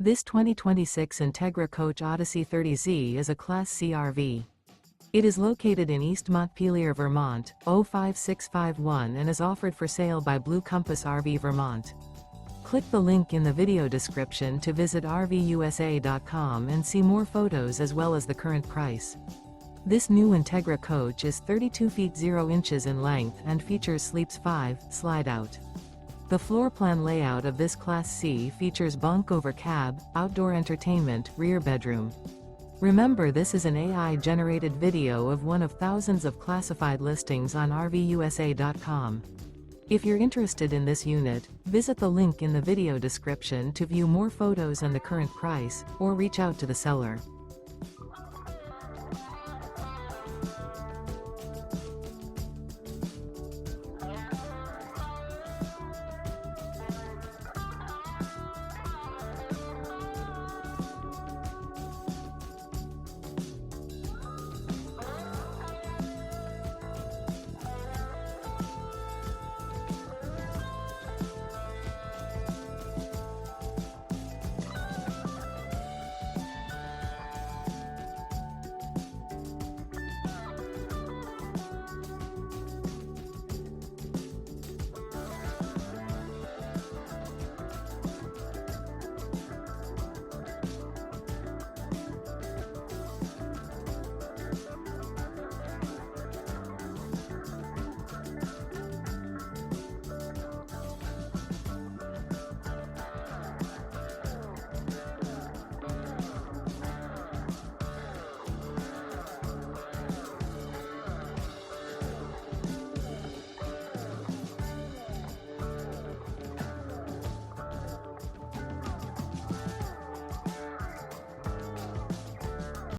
This 2026 Entegra Coach Odyssey 30Z is a Class C RV. It is located in East Montpelier, Vermont, 05651 and is offered for sale by Blue Compass RV Vermont. Click the link in the video description to visit RVUSA.com and see more photos as well as the current price. This new Entegra coach is 32 feet 0 inches in length and features Sleeps 5 Slideout. The floor plan layout of this Class C features bunk over cab, outdoor entertainment, rear bedroom. Remember, this is an AI-generated video of one of thousands of classified listings on RVUSA.com. If you're interested in this unit, visit the link in the video description to view more photos and the current price, or reach out to the seller.